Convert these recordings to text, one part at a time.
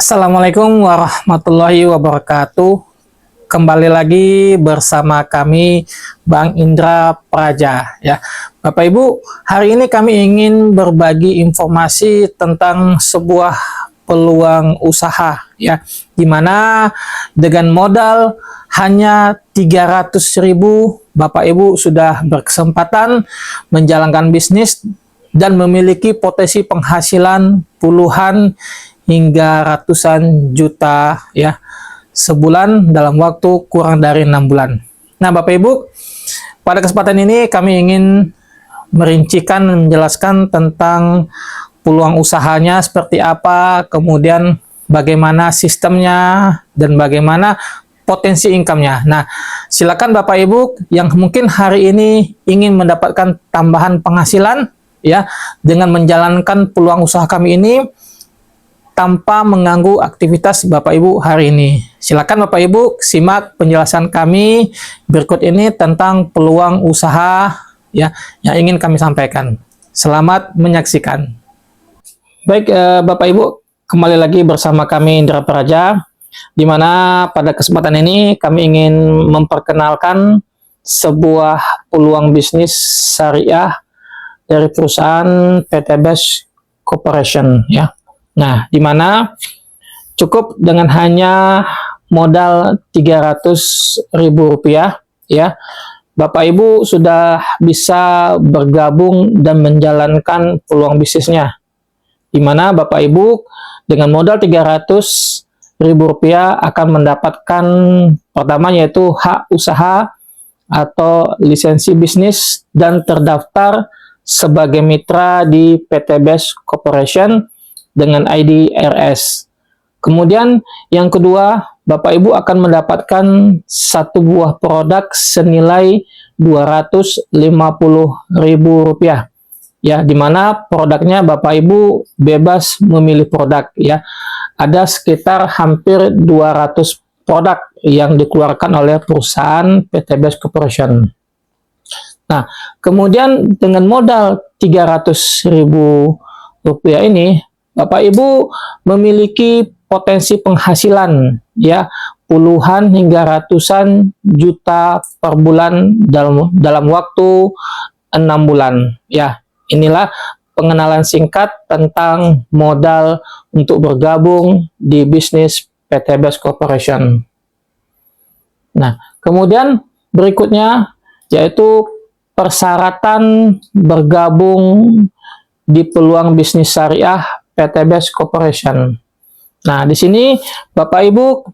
Assalamualaikum warahmatullahi wabarakatuh. Kembali lagi bersama kami Bang Indra Praja ya. Bapak Ibu, hari ini kami ingin berbagi informasi tentang sebuah peluang usaha ya, dimana dengan modal hanya 300.000 Bapak Ibu sudah berkesempatan menjalankan bisnis dan memiliki potensi penghasilan puluhan hingga ratusan juta ya sebulan dalam waktu kurang dari 6 bulan. Nah, Bapak Ibu, pada kesempatan ini kami ingin merincikan dan menjelaskan tentang peluang usahanya seperti apa, kemudian bagaimana sistemnya dan bagaimana potensi income-nya. Nah, silakan Bapak Ibu yang mungkin hari ini ingin mendapatkan tambahan penghasilan ya dengan menjalankan peluang usaha kami ini tanpa mengganggu aktivitas Bapak Ibu hari ini. Silakan Bapak Ibu simak penjelasan kami berikut ini tentang peluang usaha ya yang ingin kami sampaikan. Selamat menyaksikan. Baik Bapak Ibu, kembali lagi bersama kami Indra Praja, di mana pada kesempatan ini kami ingin memperkenalkan sebuah peluang bisnis syariah dari perusahaan PT Best Corporation ya. Nah, di mana cukup dengan hanya modal Rp300.000 ya, Bapak Ibu sudah bisa bergabung dan menjalankan peluang bisnisnya. Di mana Bapak Ibu dengan modal Rp300.000 akan mendapatkan pertama yaitu hak usaha atau lisensi bisnis dan terdaftar sebagai mitra di PT Best Corporation dengan ID RS. Kemudian yang kedua, Bapak Ibu akan mendapatkan satu buah produk senilai Rp250.000 ya, dimana produknya Bapak Ibu bebas memilih produk ya. Ada sekitar hampir 200 produk yang dikeluarkan oleh perusahaan PT Best Corporation. Nah, kemudian dengan modal Rp300.000 ini Bapak Ibu memiliki potensi penghasilan ya puluhan hingga ratusan juta per bulan dalam waktu 6 bulan ya. Inilah pengenalan singkat tentang modal untuk bergabung di bisnis PT Best Corporation. Nah, kemudian berikutnya yaitu persyaratan bergabung di peluang bisnis syariah PT Best Corporation. Nah, di sini Bapak Ibu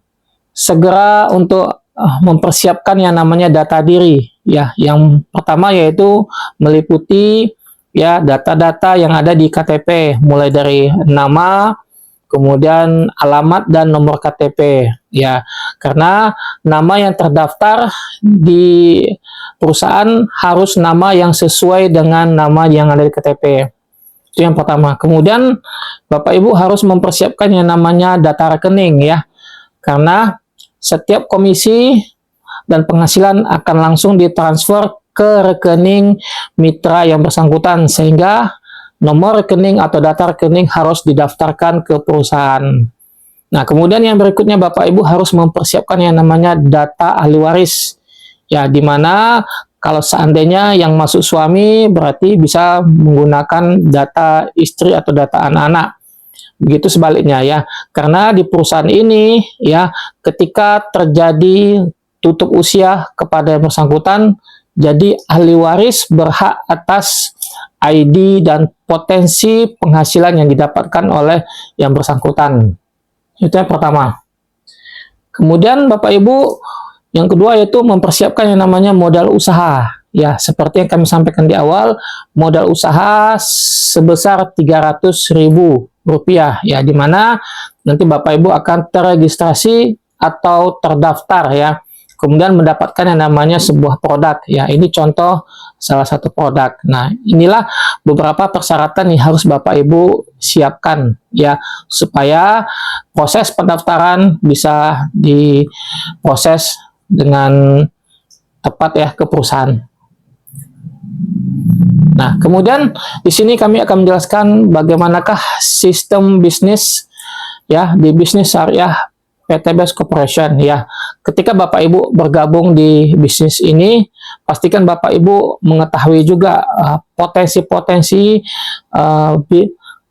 segera untuk mempersiapkan yang namanya data diri ya. Yang pertama yaitu meliputi ya data-data yang ada di KTP, mulai dari nama, kemudian alamat dan nomor KTP ya. Karena nama yang terdaftar di perusahaan harus nama yang sesuai dengan nama yang ada di KTP. Itu yang pertama. Kemudian Bapak Ibu harus mempersiapkan yang namanya data rekening ya. Karena setiap komisi dan penghasilan akan langsung ditransfer ke rekening mitra yang bersangkutan, sehingga nomor rekening atau data rekening harus didaftarkan ke perusahaan. Nah, kemudian yang berikutnya Bapak Ibu harus mempersiapkan yang namanya data ahli waris. Ya, di mana kalau seandainya yang masuk suami berarti bisa menggunakan data istri atau data anak-anak. Begitu sebaliknya ya. Karena di perusahaan ini ya ketika terjadi tutup usia kepada yang bersangkutan, jadi ahli waris berhak atas ID dan potensi penghasilan yang didapatkan oleh yang bersangkutan. Itu yang pertama. Kemudian Bapak Ibu yang kedua yaitu mempersiapkan yang namanya modal usaha. Ya, seperti yang kami sampaikan di awal, modal usaha sebesar Rp300.000 ya, di mana nanti Bapak Ibu akan terregistrasi atau terdaftar ya. Kemudian mendapatkan yang namanya sebuah produk ya. Ini contoh salah satu produk. Nah, inilah beberapa persyaratan yang harus Bapak Ibu siapkan ya supaya proses pendaftaran bisa diproses dengan tepat ya ke perusahaan. Nah, kemudian di sini kami akan menjelaskan bagaimanakah sistem bisnis ya di bisnis syariah PT Best Corporation ya. Ketika Bapak Ibu bergabung di bisnis ini, pastikan Bapak Ibu mengetahui juga potensi-potensi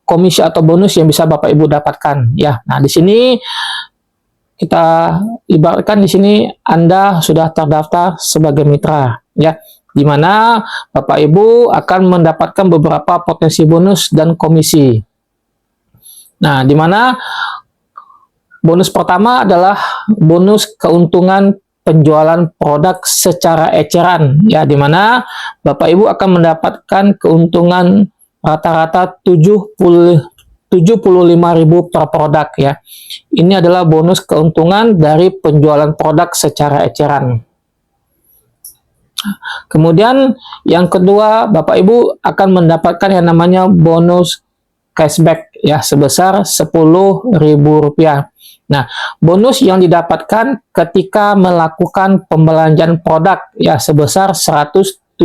komisi atau bonus yang bisa Bapak Ibu dapatkan ya. Nah, di sini kita ibaratkan di sini Anda sudah terdaftar sebagai mitra ya, di mana Bapak Ibu akan mendapatkan beberapa potensi bonus dan komisi. Nah, di mana bonus pertama adalah bonus keuntungan penjualan produk secara eceran ya, di mana Bapak Ibu akan mendapatkan keuntungan rata-rata 75.000 per produk ya. Ini adalah bonus keuntungan dari penjualan produk secara eceran. Kemudian yang kedua, Bapak Ibu akan mendapatkan yang namanya bonus cashback ya, sebesar Rp10.000. Nah, bonus yang didapatkan ketika melakukan pembelanjaan produk ya sebesar 175.000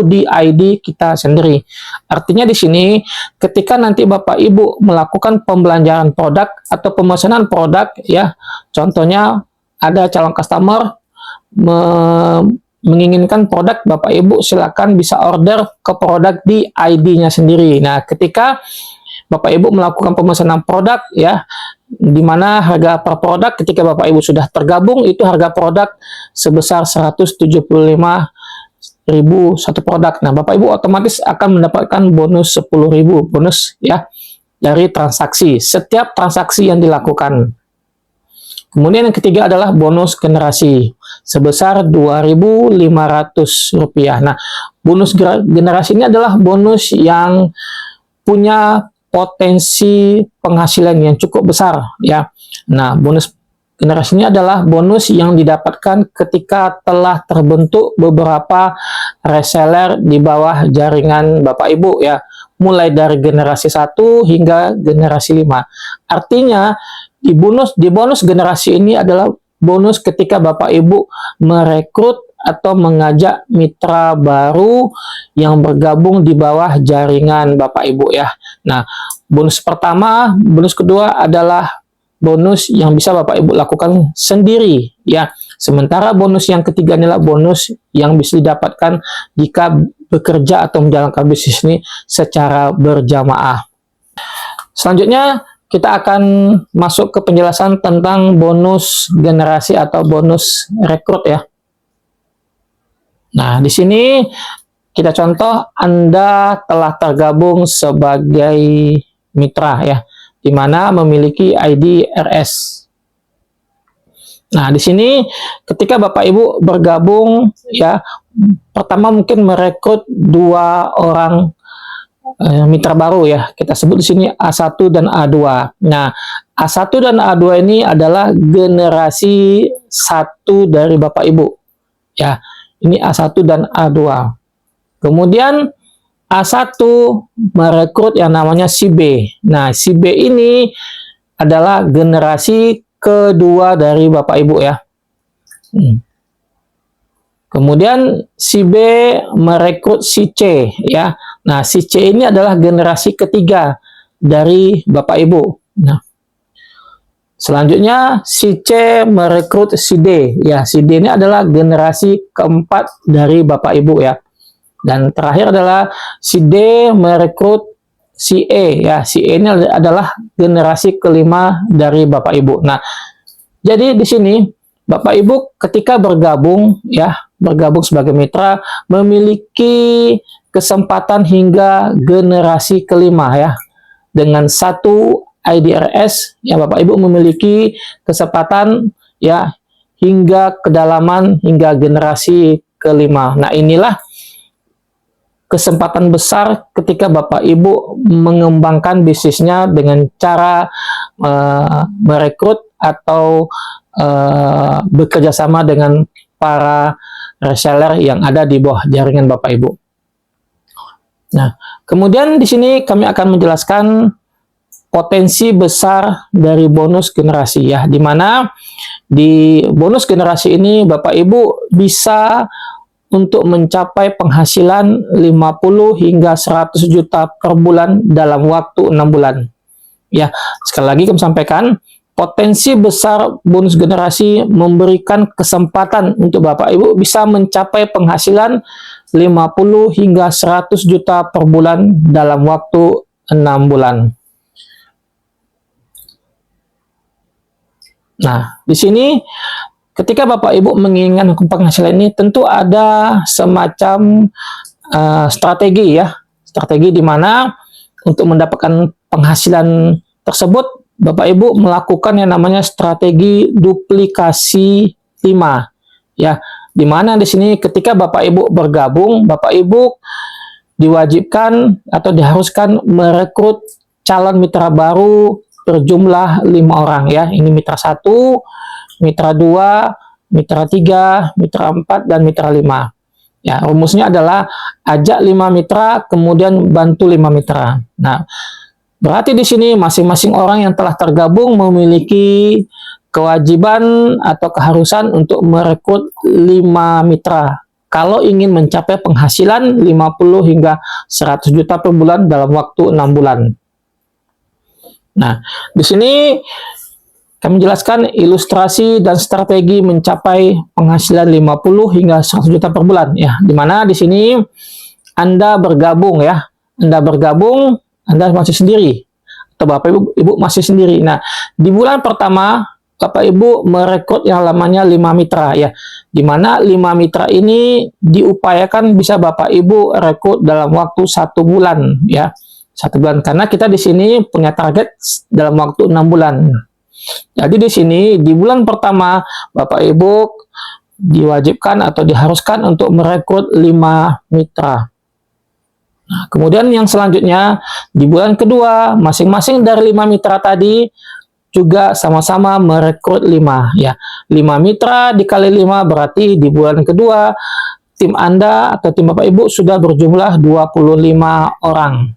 di ID kita sendiri. Artinya di sini ketika nanti Bapak Ibu melakukan pembelanjaan produk atau pemesanan produk ya, contohnya ada calon customer menginginkan produk, Bapak Ibu silakan bisa order ke produk di ID-nya sendiri. Nah, ketika Bapak Ibu melakukan pemesanan produk ya, di mana harga per produk ketika Bapak Ibu sudah tergabung itu harga produk sebesar 175.000 satu produk. Nah, Bapak Ibu otomatis akan mendapatkan bonus 10.000 bonus ya dari transaksi, setiap transaksi yang dilakukan. Kemudian yang ketiga adalah bonus generasi sebesar Rp2.500. Nah, bonus generasi ini adalah bonus yang punya potensi penghasilan yang cukup besar ya. Nah, bonus generasi ini adalah bonus yang didapatkan ketika telah terbentuk beberapa reseller di bawah jaringan Bapak Ibu ya, mulai dari generasi 1 hingga generasi 5. Artinya di bonus generasi ini adalah bonus ketika Bapak Ibu merekrut atau mengajak mitra baru yang bergabung di bawah jaringan Bapak Ibu ya. Nah, bonus pertama, bonus kedua adalah bonus yang bisa Bapak Ibu lakukan sendiri ya. Sementara bonus yang ketiga adalah bonus yang bisa didapatkan jika bekerja atau menjalankan bisnis ini secara berjamaah. Selanjutnya kita akan masuk ke penjelasan tentang bonus generasi atau bonus rekrut ya. Nah, di sini kita contoh Anda telah tergabung sebagai mitra ya, di mana memiliki ID RS. Nah, di sini ketika Bapak Ibu bergabung ya, pertama mungkin merekrut 2 orang mitra baru ya. Kita sebut di sini A1 dan A2. Nah, A1 dan A2 ini adalah generasi 1 dari Bapak Ibu. Ya, ini A1 dan A2. Kemudian A1 merekrut yang namanya si B. Nah, si B ini adalah generasi kedua dari Bapak Ibu ya. Kemudian si B merekrut si C ya. Nah, si C ini adalah generasi ketiga dari Bapak Ibu. Nah, selanjutnya si C merekrut si D ya. Si D ini adalah generasi keempat dari Bapak Ibu ya. Dan terakhir adalah si D merekrut si E ya. Si E ini adalah generasi kelima dari Bapak Ibu. Nah, jadi di sini Bapak Ibu ketika bergabung ya, bergabung sebagai mitra memiliki kesempatan hingga generasi kelima ya. Dengan satu IDRS ya, Bapak Ibu memiliki kesempatan ya hingga kedalaman hingga generasi kelima. Nah, inilah kesempatan besar ketika Bapak Ibu mengembangkan bisnisnya dengan cara merekrut atau bekerja sama dengan para reseller yang ada di bawah jaringan Bapak Ibu. Nah, kemudian di sini kami akan menjelaskan potensi besar dari bonus generasi ya, di mana di bonus generasi ini Bapak Ibu bisa untuk mencapai penghasilan 50 hingga 100 juta per bulan dalam waktu 6 bulan. Ya, sekali lagi kami sampaikan, potensi besar bonus generasi memberikan kesempatan untuk Bapak Ibu bisa mencapai penghasilan 50 hingga 100 juta per bulan dalam waktu 6 bulan. Nah, di sini ketika Bapak Ibu menginginkan penghasilan ini tentu ada semacam strategi ya. Strategi di mana untuk mendapatkan penghasilan tersebut Bapak Ibu melakukan yang namanya strategi duplikasi 5 ya. Di mana di sini ketika Bapak Ibu bergabung, Bapak Ibu diwajibkan atau diharuskan merekrut calon mitra baru berjumlah 5 orang ya. Ini mitra 1, mitra 2, mitra 3, mitra 4, dan mitra 5. Ya, rumusnya adalah ajak 5 mitra, kemudian bantu 5 mitra. Nah, berarti di sini masing-masing orang yang telah tergabung memiliki kewajiban atau keharusan untuk merekrut 5 mitra kalau ingin mencapai penghasilan 50 hingga 100 juta per bulan dalam waktu 6 bulan. Nah, di sini kami jelaskan ilustrasi dan strategi mencapai penghasilan 50 hingga 100 juta per bulan ya. Di mana di sini Anda bergabung ya. Anda bergabung, Anda masih sendiri atau Bapak Ibu masih sendiri. Nah, di bulan pertama Bapak Ibu merekrut yang namanya 5 mitra ya. Di mana 5 mitra ini diupayakan bisa Bapak Ibu rekrut dalam waktu 1 bulan ya. 1 bulan karena kita di sini punya target dalam waktu 6 bulan. Jadi di sini di bulan pertama Bapak Ibu diwajibkan atau diharuskan untuk merekrut 5 mitra. Nah, kemudian yang selanjutnya di bulan kedua masing-masing dari 5 mitra tadi juga sama-sama merekrut 5 ya. 5 mitra dikali 5 berarti di bulan kedua tim Anda atau tim Bapak Ibu sudah berjumlah 25 orang.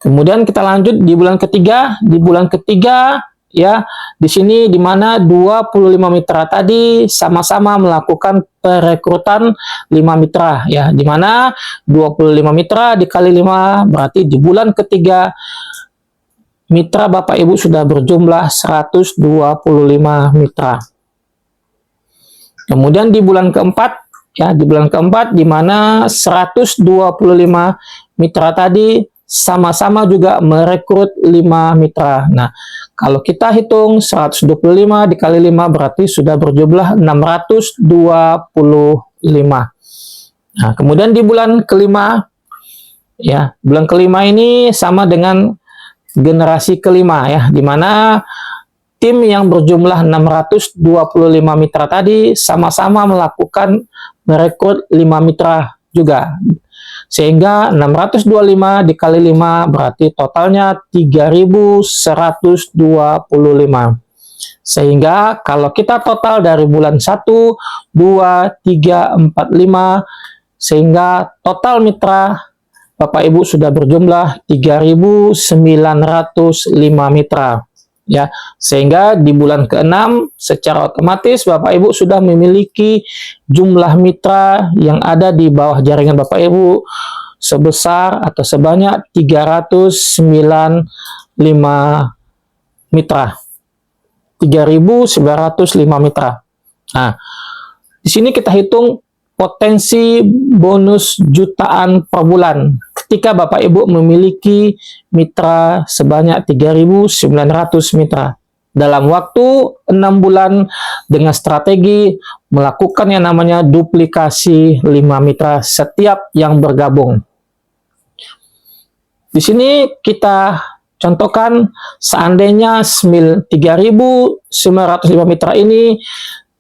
Kemudian kita lanjut di bulan ketiga. Di bulan ketiga ya, di sini di mana 25 mitra tadi sama-sama melakukan perekrutan 5 mitra ya. Di mana 25 mitra dikali 5 berarti di bulan ketiga mitra Bapak Ibu sudah berjumlah 125 mitra. Kemudian di bulan keempat ya, di bulan keempat di mana 125 mitra tadi sama-sama juga merekrut 5 mitra. Nah, kalau kita hitung 125 dikali 5 berarti sudah berjumlah 625. Nah, kemudian di bulan kelima ya, bulan kelima ini sama dengan generasi kelima ya, di mana tim yang berjumlah 625 mitra tadi sama-sama melakukan merekrut 5 mitra juga. Sehingga 625 dikali 5 berarti totalnya 3.125. Sehingga kalau kita total dari bulan 1, 2, 3, 4, 5, sehingga total mitra Bapak Ibu sudah berjumlah 3.905 mitra. Ya, sehingga di bulan ke-6 secara otomatis Bapak Ibu sudah memiliki jumlah mitra yang ada di bawah jaringan Bapak Ibu sebesar atau sebanyak 395 mitra. 3.905 mitra. Nah, di sini kita hitung potensi bonus jutaan per bulan ketika Bapak Ibu memiliki mitra sebanyak 3.900 mitra dalam waktu 6 bulan dengan strategi melakukan yang namanya duplikasi 5 mitra setiap yang bergabung. Di sini kita contohkan seandainya 3.905 mitra ini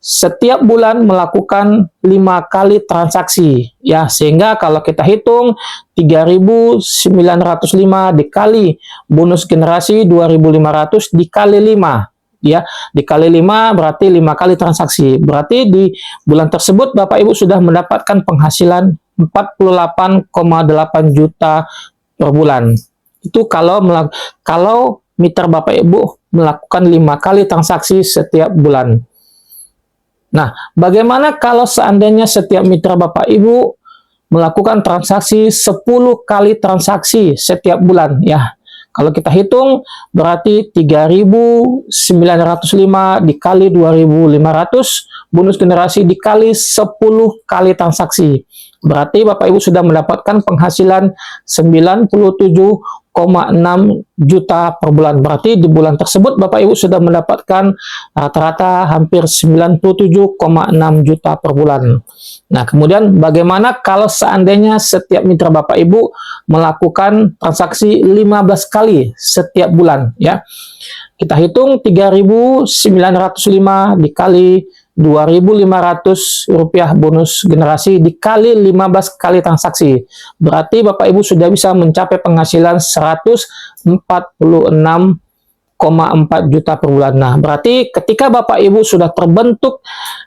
setiap bulan melakukan 5 kali transaksi ya, sehingga kalau kita hitung 3.905 dikali bonus generasi 2.500 dikali 5 ya, dikali 5 berarti 5 kali transaksi, berarti di bulan tersebut Bapak Ibu sudah mendapatkan penghasilan 48,8 juta per bulan. Itu kalau mitra Bapak Ibu melakukan 5 kali transaksi setiap bulan. Nah, bagaimana kalau seandainya setiap mitra Bapak Ibu melakukan transaksi 10 kali transaksi setiap bulan ya? Kalau kita hitung berarti 3.905 dikali 2.500, bonus generasi dikali 10 kali transaksi. Berarti Bapak Ibu sudah mendapatkan penghasilan 97,6 juta per bulan. Berarti di bulan tersebut Bapak Ibu sudah mendapatkan rata-rata hampir 97,6 juta per bulan. Nah, kemudian bagaimana kalau seandainya setiap mitra Bapak Ibu melakukan transaksi 15 kali setiap bulan, ya. Kita hitung 3.905 dikali 2.500 rupiah bonus generasi dikali 15 kali transaksi. Berarti Bapak Ibu sudah bisa mencapai penghasilan 146,4 juta per bulan. Nah, berarti ketika Bapak Ibu sudah terbentuk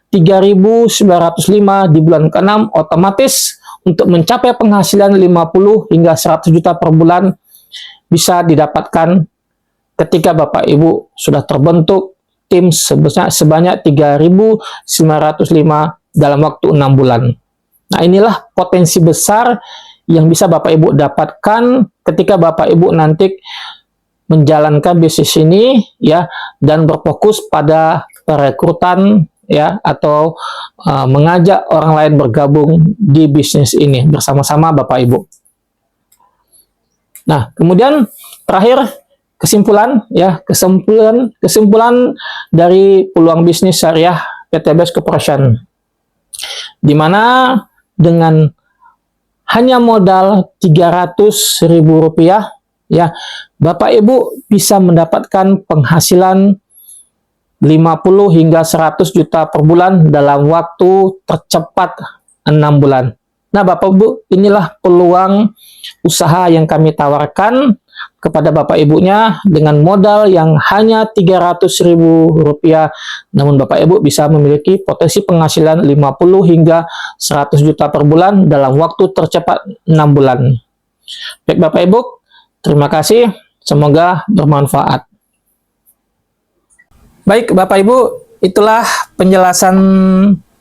3.905 di bulan ke-6, otomatis untuk mencapai penghasilan 50 hingga 100 juta per bulan bisa didapatkan ketika Bapak Ibu sudah terbentuk tim sebanyak 3.905 dalam waktu 6 bulan. Nah, inilah potensi besar yang bisa Bapak Ibu dapatkan ketika Bapak Ibu nanti menjalankan bisnis ini, ya, dan berfokus pada perekrutan, ya, atau mengajak orang lain bergabung di bisnis ini bersama-sama Bapak Ibu. Nah, kemudian terakhir kesimpulan, ya, kesimpulan dari peluang bisnis syariah PT Best Corporation, di mana dengan hanya modal Rp300.000, ya, Bapak Ibu bisa mendapatkan penghasilan 50 hingga 100 juta per bulan dalam waktu tercepat 6 bulan. Nah, Bapak Ibu, inilah peluang usaha yang kami tawarkan kepada Bapak Ibunya dengan modal yang hanya Rp300.000, namun Bapak Ibu bisa memiliki potensi penghasilan 50 hingga 100 juta per bulan dalam waktu tercepat 6 bulan. Baik Bapak Ibu, terima kasih, semoga bermanfaat. Baik Bapak Ibu, itulah penjelasan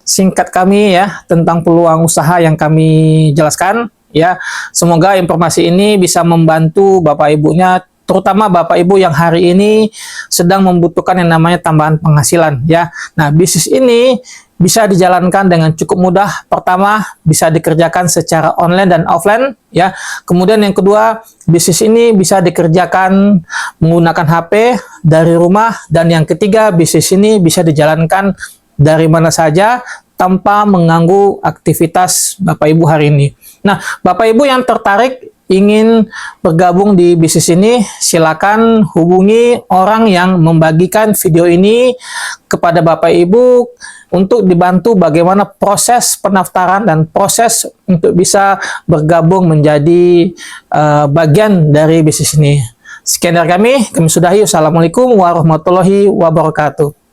singkat kami, ya, tentang peluang usaha yang kami jelaskan. Ya, semoga informasi ini bisa membantu Bapak Ibunya, terutama Bapak Ibu yang hari ini sedang membutuhkan yang namanya tambahan penghasilan, ya. Nah, bisnis ini bisa dijalankan dengan cukup mudah. Pertama, bisa dikerjakan secara online dan offline, ya. Kemudian yang kedua, bisnis ini bisa dikerjakan menggunakan HP dari rumah, dan yang ketiga, bisnis ini bisa dijalankan dari mana saja tanpa mengganggu aktivitas Bapak Ibu hari ini. Nah, Bapak Ibu yang tertarik ingin bergabung di bisnis ini, silakan hubungi orang yang membagikan video ini kepada Bapak Ibu untuk dibantu bagaimana proses pendaftaran dan proses untuk bisa bergabung menjadi bagian dari bisnis ini. Sekian dari kami sudahi. Wassalamualaikum warahmatullahi wabarakatuh.